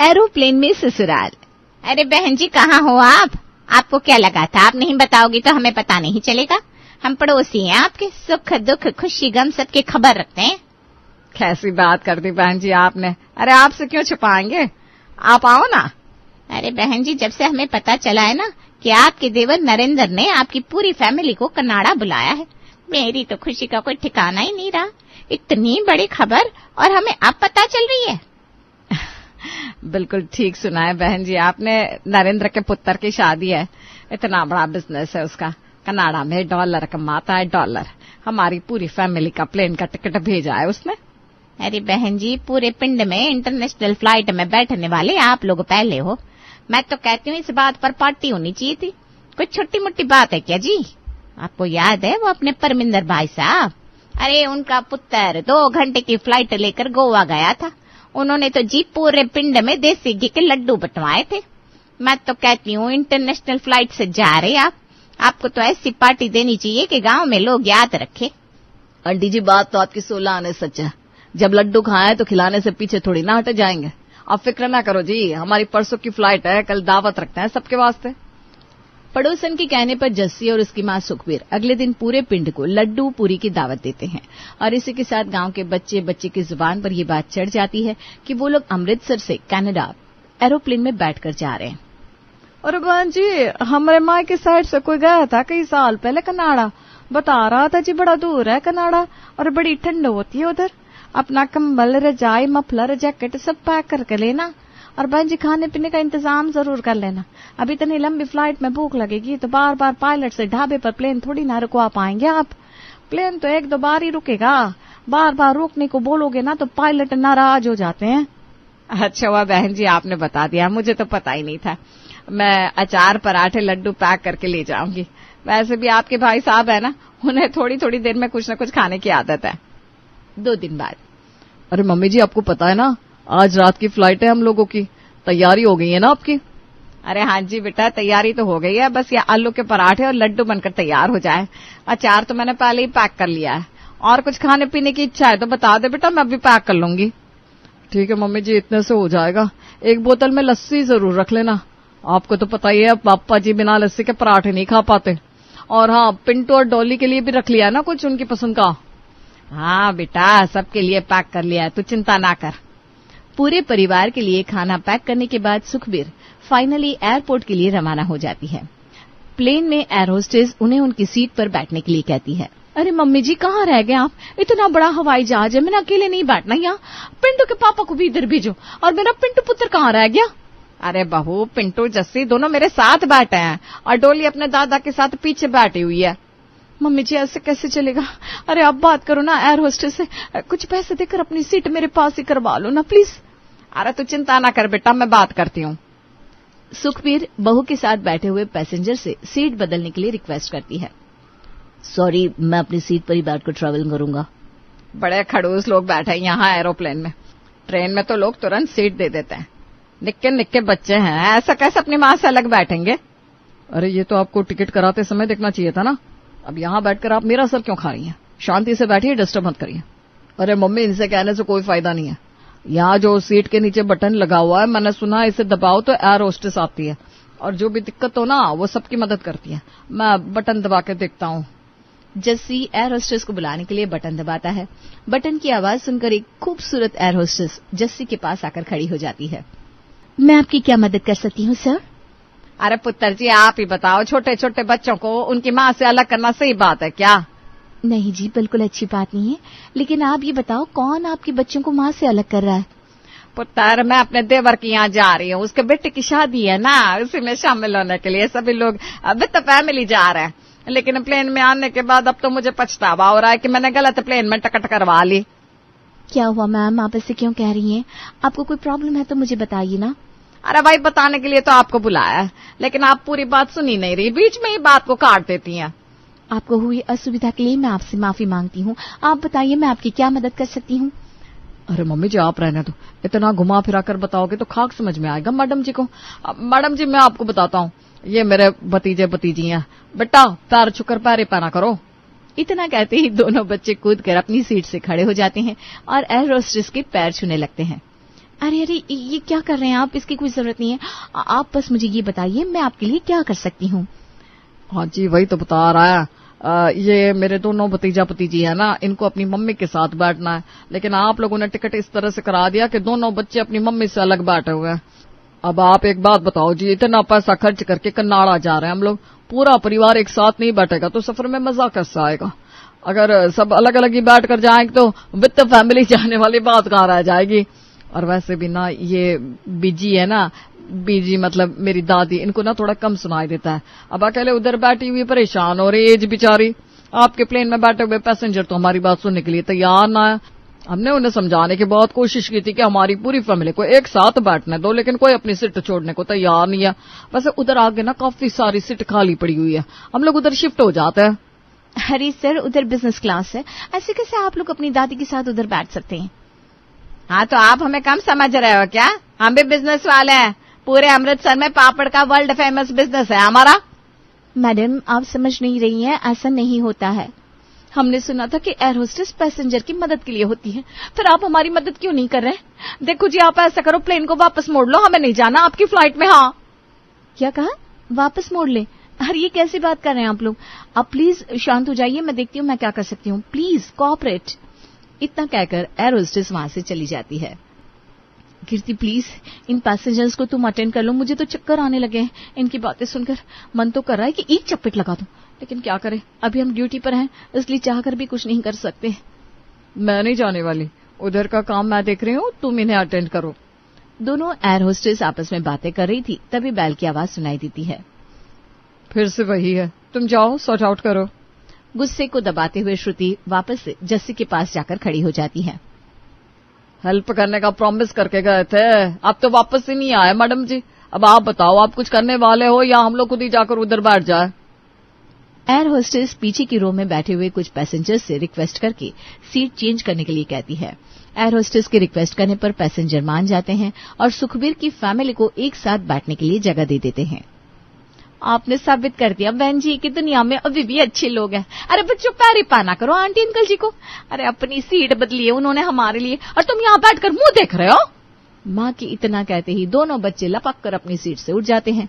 Aeroplane में ससुराल। अरे बहन जी कहाँ हो आप? आपको क्या लगा था आप नहीं बताओगी तो हमें पता नहीं चलेगा? हम पड़ोसी हैं आपके, सुख दुख खुशी गम सबके खबर रखते हैं। कैसी बात कर दी बहन जी आपने। अरे आपसे क्यों छुपाएंगे, आप आओ ना। अरे बहन जी जब से हमें पता चला है ना कि आपके देवर नरेंद्र ने आपकी पूरी फैमिली को कनाडा बुलाया है, मेरी तो खुशी का कोई ठिकाना ही नहीं रहा। इतनी बड़ी खबर और हमें अब पता चल रही है। बिल्कुल ठीक सुना है बहन जी आपने। नरेंद्र के पुत्र की शादी है, इतना बड़ा बिजनेस है उसका, कनाडा में डॉलर कमाता है, डॉलर। हमारी पूरी फैमिली का प्लेन का टिकट भेजा है उसने। अरे बहन जी पूरे पिंड में इंटरनेशनल फ्लाइट में बैठने वाले आप लोग पहले हो। मैं तो कहती हूँ इस बात पर पार्टी होनी चाहिए थी। कोई छोटी मोटी बात है क्या जी? आपको याद है वो अपने परमिंदर भाई साहब, अरे उनका पुत्र 2 घंटे की फ्लाइट लेकर गोवा गया था। उन्होंने तो जी पूरे पिंड में देसी घी के लड्डू बंटवाए थे। मैं तो कहती हूँ इंटरनेशनल फ्लाइट से जा रहे आप, आपको तो ऐसी पार्टी देनी चाहिए कि गांव में लोग याद रखे। आंटी जी बात तो आपकी 16 आने सच है, जब लड्डू खाएं तो खिलाने से पीछे थोड़ी ना हटे जाएंगे। आप फिक्र ना करो जी, हमारी परसों की फ्लाइट है, कल दावत रखते हैं सबके वास्ते। पड़ोसन के कहने पर जस्सी और उसकी मां सुखबीर अगले दिन पूरे पिंड को लड्डू पूरी की दावत देते हैं और इसी के साथ गांव के बच्चे बच्चे की जुबान पर यह बात चढ़ जाती है कि वो लोग अमृतसर से कनाडा एरोप्लेन में बैठकर जा रहे हैं। और बहन जी हमारे माँ की साइड से कोई गया था कई साल पहले कनाडा, बता रहा था जी बड़ा दूर है कनाडा और बड़ी ठंड होती है उधर। अपना कंबल रजाई मफलर जैकेट सब पैक करके लेना और बहन जी खाने पीने का इंतजाम जरूर कर लेना। अब इतनी लंबी फ्लाइट में भूख लगेगी तो बार बार पायलट से ढाबे पर प्लेन थोड़ी ना रुकवा पाएंगे आप। प्लेन तो 1-2 बार ही रुकेगा, बार बार रोकने को बोलोगे ना तो पायलट नाराज हो जाते हैं। अच्छा हुआ बहन जी आपने बता दिया, मुझे तो पता ही नहीं था। मैं अचार पराठे लड्डू पैक करके ले जाऊंगी। वैसे भी आपके भाई साहब है ना, उन्हें थोड़ी थोड़ी देर में कुछ न कुछ खाने की आदत है। 2 दिन बाद। अरे मम्मी जी आपको पता है ना आज रात की फ्लाइट है हम लोगों की, तैयारी हो गई है ना आपकी? अरे हाँ जी बेटा तैयारी तो हो गई है, बस ये आलू के पराठे और लड्डू बनकर तैयार हो जाए। अचार तो मैंने पहले ही पैक कर लिया है, और कुछ खाने पीने की इच्छा है तो बता दे बेटा, मैं भी पैक कर लूंगी। ठीक है मम्मी जी इतने से हो जाएगा। 1 बोतल में लस्सी जरूर रख लेना, आपको तो पता ही है पापा जी बिना लस्सी के पराठे नहीं खा पाते। और हाँ पिंटू और डॉली के लिए भी रख लिया ना कुछ उनकी पसंद का। हाँ बेटा सबके लिए पैक कर लिया है, तू चिंता ना कर। पूरे परिवार के लिए खाना पैक करने के बाद सुखबीर फाइनली एयरपोर्ट के लिए रवाना हो जाती है। प्लेन में एयर होस्टेस उन्हें उनकी सीट पर बैठने के लिए कहती है। अरे मम्मी जी कहाँ रह गए आप? इतना बड़ा हवाई जहाज है, मैंने अकेले नहीं बैठना यहाँ। पिंटू के पापा को भी इधर भेजो। और मेरा पिंटू पुत्र कहाँ रह गया? अरे बहू पिंटू जस्सी दोनों मेरे साथ बैठे हैं और डोली अपने दादा के साथ पीछे बैठी हुई है। मम्मी जी ऐसे कैसे चलेगा? अरे आप बात करो ना एयर होस्टेस से, कुछ पैसे देकर अपनी सीट मेरे पास ही करवा लो ना प्लीज। अरे तू चिंता ना कर बेटा, मैं बात करती हूँ। सुखबीर बहू के साथ बैठे हुए पैसेंजर से सीट बदलने के लिए रिक्वेस्ट करती है। सॉरी मैं अपनी सीट पर ही बैठकर ट्रैवल करूंगा। बड़े खड़ूस लोग बैठे हैं यहाँ एरोप्लेन में, ट्रेन में तो लोग तुरंत सीट दे देते हैं। निक्के निक्के बच्चे हैं, ऐसा कैसे अपनी माँ से अलग बैठेंगे? अरे ये तो आपको टिकट कराते समय देखना चाहिए था ना। अब यहाँ बैठकर आप मेरा सर क्यों खा रही हैं? शांति से बैठिए, डिस्टर्ब मत करिए। अरे मम्मी इनसे कहने से कोई फायदा नहीं है। यहाँ जो सीट के नीचे बटन लगा हुआ है मैंने सुना है इसे दबाओ तो एयर होस्टेस आती है और जो भी दिक्कत हो ना वो सबकी मदद करती है। मैं बटन दबा के देखता हूँ। जस्सी एयर होस्टेस को बुलाने के लिए बटन दबाता है। बटन की आवाज सुनकर एक खूबसूरत एयर होस्टेस जस्सी के पास आकर खड़ी हो जाती है। मैं आपकी क्या मदद कर सकती हूँ सर? अरे पुत्र जी आप ही बताओ, छोटे छोटे बच्चों को उनकी माँ से अलग करना सही बात है क्या? नहीं जी बिल्कुल अच्छी बात नहीं है, लेकिन आप ये बताओ कौन आपके बच्चों को माँ से अलग कर रहा है? पुत्र मैं अपने देवर की यहाँ जा रही हूँ, उसके बेटे की शादी है ना, उसी में शामिल होने के लिए सभी लोग अभी तो फैमिली जा रहे हैं। लेकिन प्लेन में आने के बाद अब तो मुझे पछतावा हो रहा है कि मैंने गलत प्लेन में टिकट करवा ली। क्या हुआ मैम, आप ऐसे क्यों कह रही हैं? आपको कोई प्रॉब्लम है तो मुझे बताइए ना। अरे भाई बताने के लिए तो आपको बुलाया है, लेकिन आप पूरी बात सुन ही नहीं रही, बीच में ही बात को काट देती हैं। आपको हुई असुविधा के लिए मैं आपसे माफी मांगती हूँ। आप बताइए मैं आपकी क्या मदद कर सकती हूँ? अरे मम्मी जी आप रहने दो, इतना घुमा फिरा कर बताओगे तो खाक समझ में आएगा मैडम जी को। मैडम जी मैं आपको बताता हूँ, ये मेरे भतीजे भतीजी हैं। बेटा पैर छुकर पैरे पहना करो। इतना कहते ही दोनों बच्चे कूदकर अपनी सीट से खड़े हो जाते हैं और एयर होस्टेस के पैर छूने लगते हैं। अरे अरे, ये क्या कर रहे हैं आप? इसकी कोई जरूरत नहीं है। आप बस मुझे ये बताइए, मैं आपके लिए क्या कर सकती हूँ? हाँ जी, वही तो बता रहा है। ये मेरे दोनों भतीजा भतीजी है ना, इनको अपनी मम्मी के साथ बैठना है, लेकिन आप लोगों ने टिकट इस तरह से करा दिया कि दोनों बच्चे अपनी मम्मी से अलग बैठे हुए हैं। अब आप एक बात बताओ जी, इतना पैसा खर्च करके कन्नाड़ा जा रहे हैं हम लोग, पूरा परिवार एक साथ नहीं बैठेगा तो सफर में मजा कैसे आएगा? अगर सब अलग अलग ही बैठ कर जाएंगे तो विद द फैमिली जाने वाली बात कहाँ रह जाएगी। और वैसे भी ना, ये बीजी है ना, बीजी मतलब मेरी दादी, इनको ना थोड़ा कम सुनाई देता है। अब अकेले उधर बैठी हुई परेशान हो रही एज बेचारी। आपके प्लेन में बैठे हुए पैसेंजर तो हमारी बात सुनने के लिए तैयार ना है। हमने उन्हें समझाने की बहुत कोशिश की थी कि हमारी पूरी फैमिली को एक साथ बैठने दो, लेकिन कोई अपनी सीट छोड़ने को तैयार नहीं है। वैसे उधर आगे ना काफी सारी सीट खाली पड़ी हुई है, हम लोग उधर शिफ्ट हो जाते हैं। अरे सर, उधर बिजनेस क्लास है, ऐसे कैसे आप लोग अपनी दादी के साथ उधर बैठ सकते हैं? हाँ, तो आप हमें कम समझ रहे हो क्या? हम भी बिजनेस वाले हैं, पूरे अमृतसर में पापड़ का वर्ल्ड फेमस बिजनेस है हमारा। मैडम, आप समझ नहीं रही हैं, ऐसा नहीं होता है। हमने सुना था कि एयर होस्टेस पैसेंजर की मदद के लिए होती है, फिर आप हमारी मदद क्यों नहीं कर रहे? देखो जी, आप ऐसा करो, प्लेन को वापस मोड़ लो, हमें नहीं जाना आपकी फ्लाइट में। हाँ, क्या कहा? वापस मोड़ ले? अरे ये कैसी बात कर रहे हैं आप लोग? आप प्लीज शांत हो जाइए, मैं देखती हूँ मैं क्या कर सकती हूँ, प्लीज कोऑपरेट। इतना कहकर एयर होस्टेस वहां से चली जाती है। कीर्ति, प्लीज इन पैसेंजर्स को तुम अटेंड कर लो, मुझे तो चक्कर आने लगे हैं इनकी बातें सुनकर। मन तो कर रहा है कि एक चप्पट लगा दूं, लेकिन क्या करें, अभी हम ड्यूटी पर हैं, इसलिए चाहकर भी कुछ नहीं कर सकते। मैं नहीं जाने वाली, उधर का काम मैं देख रही हूँ, तुम इन्हें अटेंड करो। दोनों एयर होस्टेस आपस में बातें कर रही थी, तभी बैल की आवाज सुनाई देती है। फिर से वही है, तुम जाओ सॉर्ट आउट करो। गुस्से को दबाते हुए श्रुति वापस से जस्सी के पास जाकर खड़ी हो जाती है। हेल्प करने का प्रॉमिस करके गए थे, अब तो वापस ही नहीं आए मैडम जी। अब आप बताओ, आप कुछ करने वाले हो या हम लोग खुद ही जाकर उधर बैठ जाए? एयर होस्टेस पीछे की रो में बैठे हुए कुछ पैसेंजर्स से रिक्वेस्ट करके सीट चेंज करने के लिए कहती है। एयर होस्टेस के रिक्वेस्ट करने पर पैसेंजर मान जाते हैं और सुखबीर की फैमिली को एक साथ बैठने के लिए जगह दे देते हैं। आपने साबित कर दिया बहन जी कि दुनिया में अभी भी अच्छे लोग हैं। अरे बच्चों, पैरी पाना करो आंटी अंकल जी को। अरे अपनी सीट बदली है उन्होंने हमारे लिए, और तुम यहाँ बैठकर मुंह देख रहे हो। माँ की इतना कहते ही दोनों बच्चे लपक कर अपनी सीट से उठ जाते हैं।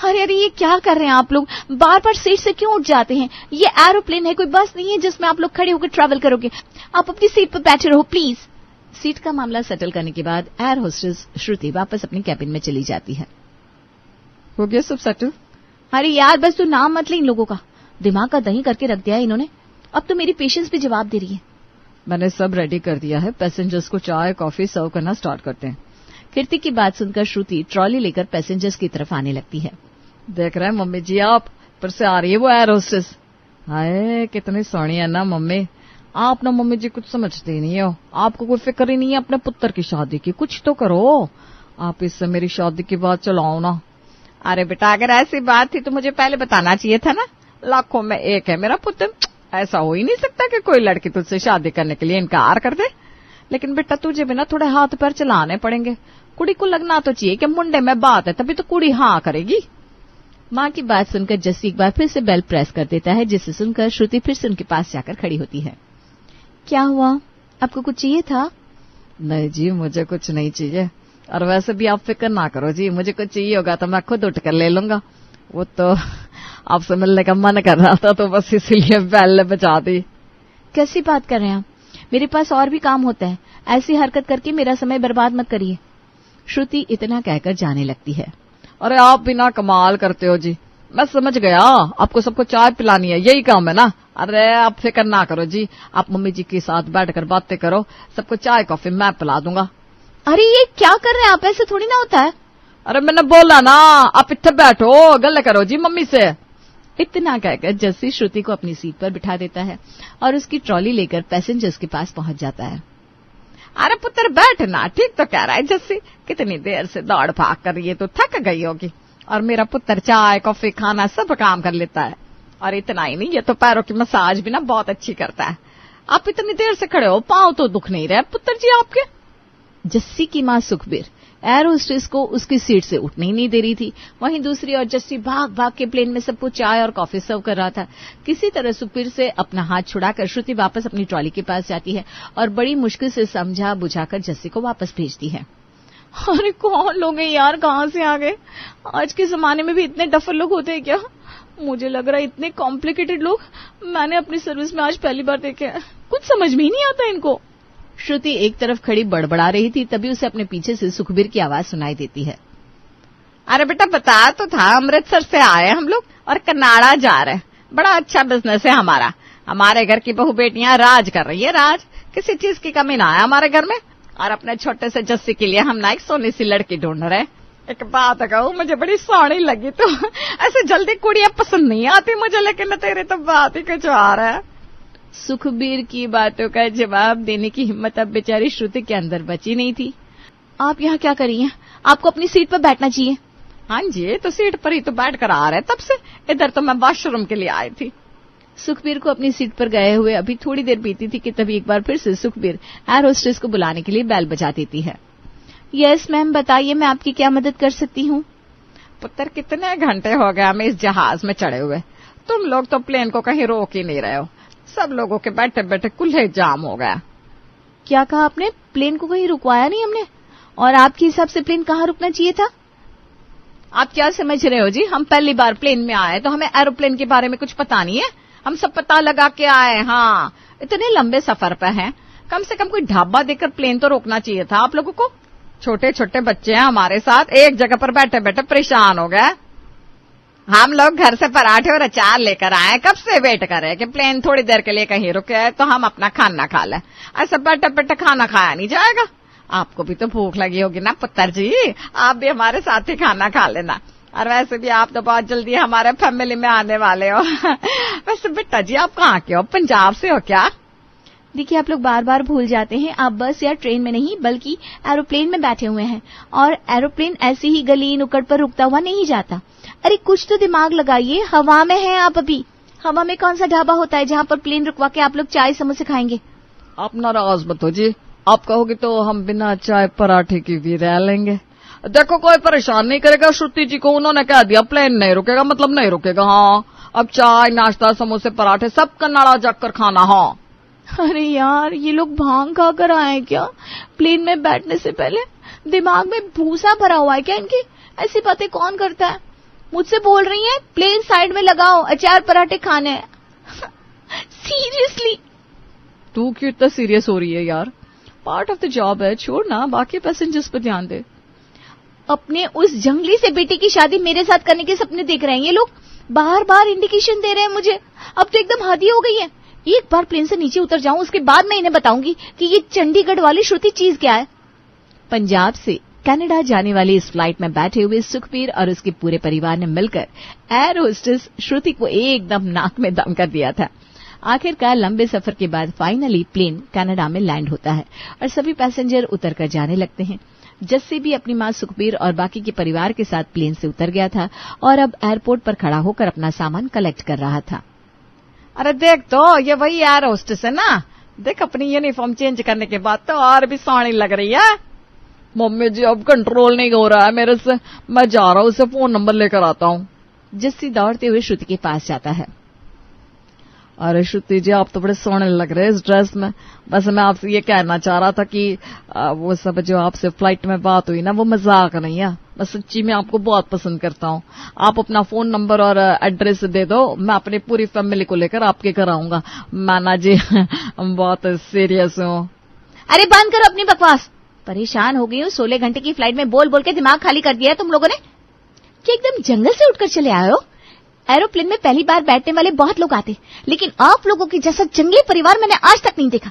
अरे अरे, ये क्या कर रहे हैं आप लोग? बार बार सीट से क्यों उठ जाते हैं? ये एरोप्लेन है, कोई बस नहीं है जिसमें आप लोग खड़े होकर ट्रैवल करोगे। आप अपनी सीट पर बैठे रहो प्लीज। सीट का मामला सेटल करने के बाद एयर होस्टेस श्रुति वापस अपनी कैबिन में चली जाती है। हो गया सब सेटल? अरे यार, बस तू नाम मत ले इन लोगों का, दिमाग का दही करके रख दिया है इन्होंने। अब तो मेरी पेशेंस भी जवाब दे रही है। मैंने सब रेडी कर दिया है, पैसेंजर्स को चाय कॉफी सर्व करना स्टार्ट करते हैं। कीर्ति की बात सुनकर श्रुति ट्रॉली लेकर पैसेंजर्स की तरफ आने लगती है। देख रहे हैं मम्मी जी, आप पर से आ रही है वो एयर होस्टेस। हाय, कितनी सोहनी है ना मम्मी। आप ना मम्मी जी कुछ समझते ही नहीं हो, आपको कोई फिक्र ही नहीं है अपने पुत्र की शादी की। कुछ तो करो, आप इससे मेरी शादी की बात चलाओ ना। अरे बेटा, अगर ऐसी बात थी तो मुझे पहले बताना चाहिए था ना। लाखों में एक है मेरा पुत्र, ऐसा हो ही नहीं सकता कि कोई लड़की तुझसे शादी करने के लिए इनकार कर दे। लेकिन बेटा, तुझे भी ना थोड़े हाथ पैर चलाने पड़ेंगे। कुड़ी को लगना तो चाहिए कि मुंडे में बात है, तभी तो कुड़ी हाँ करेगी। माँ की बात सुनकर जस्सी एक बार फिर से बेल प्रेस कर देता है, जिसे सुनकर श्रुति फिर से उनके पास जाकर खड़ी होती है। क्या हुआ, आपको कुछ चाहिए था? नहीं जी, मुझे कुछ नहीं चाहिए, और वैसे भी आप फिक्र ना करो जी, मुझे कुछ चाहिए होगा तो मैं खुद उठ कर ले लूंगा। वो तो आपसे मिलने का मन कर रहा था तो बस इसीलिए बेल बजा दी। कैसी बात कर रहे हैं आप? मेरे पास और भी काम होता है, ऐसी हरकत करके मेरा समय बर्बाद मत करिए। श्रुति इतना कहकर जाने लगती है। अरे आप भी ना कमाल करते हो जी, मैं समझ गया, आपको सबको चाय पिलानी है, यही काम है ना। अरे आप फिक्र ना करो जी, आप मम्मी जी के साथ बैठकर बातें करो, सबको चाय कॉफी मैं पिला दूंगा। अरे ये क्या कर रहे हैं आप? ऐसे थोड़ी ना होता है। अरे मैंने बोला ना, आप इत्थे बैठो, गल्ले करो जी मम्मी से। इतना कहकर जस्सी श्रुति को अपनी सीट पर बिठा देता है और उसकी ट्रॉली लेकर पैसेंजर्स के पास पहुंच जाता है। अरे पुत्र बैठना, ठीक तो कह रहा है जस्सी, कितनी देर से दौड़ भाग कर ये तो थक गई होगी। और मेरा पुत्र चाय कॉफी खाना सब काम कर लेता है, और इतना ही नहीं, ये तो पैरों की मसाज भी ना बहुत अच्छी करता है। आप इतनी देर से खड़े हो, पांव तो दुख नहीं रहे पुत्र जी आपके? जस्सी की माँ सुखबीर एयर होस्टेस को उसकी सीट से उठने ही नहीं दे रही थी। वहीं दूसरी ओर जस्सी भाग भाग के प्लेन में सबको चाय और कॉफी सर्व कर रहा था। किसी तरह सुखबीर से अपना हाथ छुड़ाकर श्रुति वापस अपनी ट्रॉली के पास जाती है और बड़ी मुश्किल से समझा बुझाकर जस्सी को वापस भेजती है। अरे कौन लोग हैं यार, कहाँ से आ गए? आज के जमाने में भी इतने डफर लोग होते हैं क्या? मुझे लग रहा है इतने कॉम्प्लिकेटेड लोग मैंने अपनी सर्विस में आज पहली बार देखे हैं। कुछ समझ में ही नहीं आता इनको। श्रुति एक तरफ खड़ी बड़बड़ा रही थी, तभी उसे अपने पीछे से सुखबीर की आवाज सुनाई देती है। अरे बेटा बता तो था, अमृतसर से आए हम लोग और कनाडा जा रहे हैं। बड़ा अच्छा बिजनेस है हमारा। हमारे घर की बहू बेटियां राज कर रही है, राज। किसी चीज की कमी ना है हमारे घर में। और अपने छोटे से जस्सी के लिए हम ना एक सोनी सी लड़की ढूंढ रहे हैं। एक बात कहूं, मुझे बड़ी सोहनी लगी तो ऐसे जल्दी कुड़ियां पसंद नहीं आती मुझे, लेकिन तेरे तो बात ही कुछ आ रहा है। सुखबीर की बातों का जवाब देने की हिम्मत अब बेचारी श्रुति के अंदर बची नहीं थी। आप यहाँ क्या कर रही हैं? आपको अपनी सीट पर बैठना चाहिए। हाँ जी, तो सीट पर ही तो बैठ कर आ रहे तब से। इधर तो मैं वॉशरूम के लिए आई थी। सुखबीर को अपनी सीट पर गए हुए अभी थोड़ी देर बीती थी कि तभी एक बार फिर से सुखबीर एयर होस्टेस को बुलाने के लिए बेल बजा देती है। यस मैम, बताइए मैं आपकी क्या मदद कर सकती हूँ? पुत्र कितने घंटे हो गए हमें इस जहाज में चढ़े हुए। तुम लोग तो प्लेन को कहीं रोक ही नहीं रहे हो। सब लोगों के बैठे बैठे कुल्हे जाम हो गया। क्या कहा आपने? प्लेन को कहीं रुकवाया नहीं हमने। और आपके हिसाब से प्लेन कहाँ रुकना चाहिए था? आप क्या समझ रहे हो जी? हम पहली बार प्लेन में आए तो हमें एरोप्लेन के बारे में कुछ पता नहीं है। हम सब पता लगा के आए। हाँ, इतने लंबे सफर पे हैं, कम से कम कोई ढाबा देकर प्लेन तो रोकना चाहिए था आप लोगों को। छोटे छोटे बच्चे हैं हमारे साथ, एक जगह पर बैठे बैठे परेशान हो गए। हम लोग घर से पराठे और अचार लेकर आए, कब से वेट कर रहे हैं कि प्लेन थोड़ी देर के लिए कहीं रुके तो हम अपना खाना खा लें। ऐसे बैठे बैठे खाना खाया नहीं जाएगा। आपको भी तो भूख लगी होगी ना पुत्र जी, आप भी हमारे साथ ही खाना खा लेना। और वैसे भी आप तो बहुत जल्दी हमारे फैमिली में आने वाले हो। वैसे बेटा जी आप कहाँ के हो? पंजाब से हो क्या? देखिए आप लोग बार बार भूल जाते हैं, आप बस या ट्रेन में नहीं बल्कि एरोप्लेन में बैठे हुए हैं। और एरोप्लेन ऐसी ही गली नुक्कड़ पर रुकता हुआ नहीं जाता। अरे कुछ तो दिमाग लगाइए, हवा में हैं आप अभी। हवा में कौन सा ढाबा होता है जहाँ पर प्लेन रुकवा के आप लोग चाय समोसे खाएंगे? आप नाराज मत हो जी, आप कहोगे तो हम बिना चाय पराठे की भी रह लेंगे। देखो कोई परेशान नहीं करेगा श्रुति जी को, उन्होंने कह दिया प्लेन नहीं रुकेगा मतलब नहीं रुकेगा। हाँ, अब चाय नाश्ता समोसे पराठे सब कन्नाडा जाकर खाना। हाँ। अरे यार ये लोग भांग खा कर आए क्या? प्लेन में बैठने से पहले दिमाग में भूसा भरा हुआ है क्या इनके? ऐसी बातें कौन करता है? मुझसे बोल रही हैं प्लेन साइड में लगाओ, अचार पराठे खाने हैं। सीरियसली? तू क्यों इतना सीरियस हो रही है यार? पार्ट ऑफ द जॉब है, छोड़ ना, बाकी पैसेंजर्स पर ध्यान दे। अपने उस जंगली से बेटे की शादी मेरे साथ करने के सपने देख रहे हैं ये लोग। बार बार इंडिकेशन दे रहे हैं मुझे। अब तो एकदम हद ही हो गई है। एक बार प्लेन से नीचे उतर जाऊं उसके बाद मैं इन्हें बताऊंगी कि ये चंडीगढ़ वाली श्रुति चीज क्या है। पंजाब से कनाडा जाने वाली इस फ्लाइट में बैठे हुए सुखबीर और उसके पूरे परिवार ने मिलकर एयर होस्टेस श्रुति को एकदम नाक में दम कर दिया था। आखिरकार लंबे सफर के बाद फाइनली प्लेन कनाडा में लैंड होता है और सभी पैसेंजर उतर कर जाने लगते हैं। जस्सी भी अपनी मां सुखबीर और बाकी के परिवार के साथ प्लेन से उतर गया था और अब एयरपोर्ट पर खड़ा होकर अपना सामान कलेक्ट कर रहा था। अरे देख तो ये वही एयर होस्टेस है ना, देख अपनी यूनिफॉर्म चेंज करने के बाद तो और भी सोहनी लग रही है। मम्मी जी अब कंट्रोल नहीं हो रहा है मेरे से, मैं जा रहा हूँ, उसे फोन नंबर लेकर आता हूँ। जस्सी दौड़ते हुए श्रुति के पास जाता है। अरे श्रुति जी आप तो बड़े सोहने लग रहे हैं इस ड्रेस में। बस मैं आपसे ये कहना चाह रहा था कि वो सब जो आपसे फ्लाइट में बात हुई ना वो मजाक नहीं है, मैं सच्ची में आपको बहुत पसंद करता हूँ। आप अपना फोन नंबर और एड्रेस दे दो, मैं अपनी पूरी फैमिली को लेकर आपके घर आऊंगा। माना जी बहुत सीरियस हूँ। अरे बंद करो अपनी बकवास, परेशान हो गई हूँ। 16 घंटे की फ्लाइट में बोल बोल के दिमाग खाली कर दिया है तुम लोगों ने। क्या एकदम जंगल से उठकर चले आए हो? एरोप्लेन में पहली बार बैठने वाले बहुत लोग आते, लेकिन आप लोगों की जैसा जंगली परिवार मैंने आज तक नहीं देखा।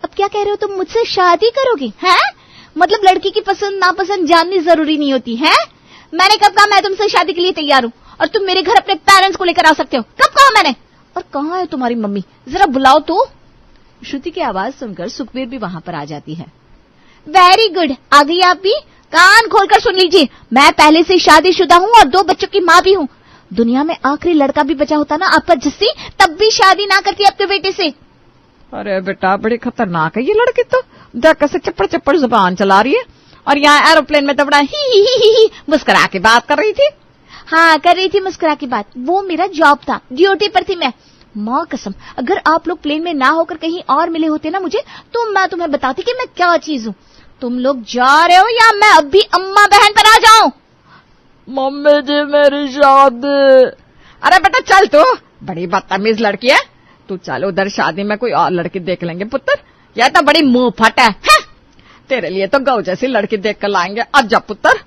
अब क्या कह रहे हो, तुम मुझसे शादी करोगे? हैं? मतलब लड़की की पसंद नापसंद जाननी जरूरी नहीं होती है? मैंने कब कहा मैं तुमसे शादी के लिए तैयार हूँ और तुम मेरे घर अपने पेरेंट्स को लेकर आ सकते हो? कब कहा मैंने? और कहाँ है तुम्हारी मम्मी, जरा बुलाओ तो। श्रुति की आवाज सुनकर सुखबीर भी वहां पर आ जाती है। वेरी गुड, आ गई आप भी। कान खोलकर सुन लीजिए, मैं पहले से शादीशुदा हूँ और 2 बच्चों की माँ भी हूँ। दुनिया में आखिरी लड़का भी बचा होता ना आपका जस्सी, तब भी शादी ना करती आपके बेटे से। अरे बेटा बड़ी खतरनाक है ये लड़की तो, देख कैसे चप्पड़ चप्पड़ जुबान चला रही है। और यहाँ एरोप्लेन में तो बड़ा ही मुस्कुरा के बात कर रही थी। हाँ कर रही थी मुस्कुरा की बात, वो मेरा जॉब था, ड्यूटी पर थी मैं। माँ कसम अगर आप लोग प्लेन में ना होकर कहीं और मिले होते ना मुझे, तो मैं तुम्हें बताती कि मैं क्या चीज हूँ। तुम लोग जा रहे हो या मैं अभी अम्मा बहन पर आ जाऊं? मम्मी जी मेरी शादी। अरे बेटा चल तू, बड़ी बदतमीज लड़की है तू। चल उधर शादी में कोई और लड़की देख लेंगे पुत्र, यह तो बड़ी मुंह फट है। तेरे लिए तो गौ जैसी लड़की देख कर लाएंगे। अब जा पुत्र।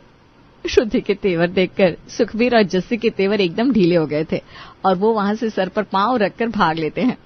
श्रुति के तेवर देखकर सुखबीर और जस्सी के तेवर एकदम ढीले हो गए थे और वो वहां से सर पर पांव रखकर भाग लेते हैं।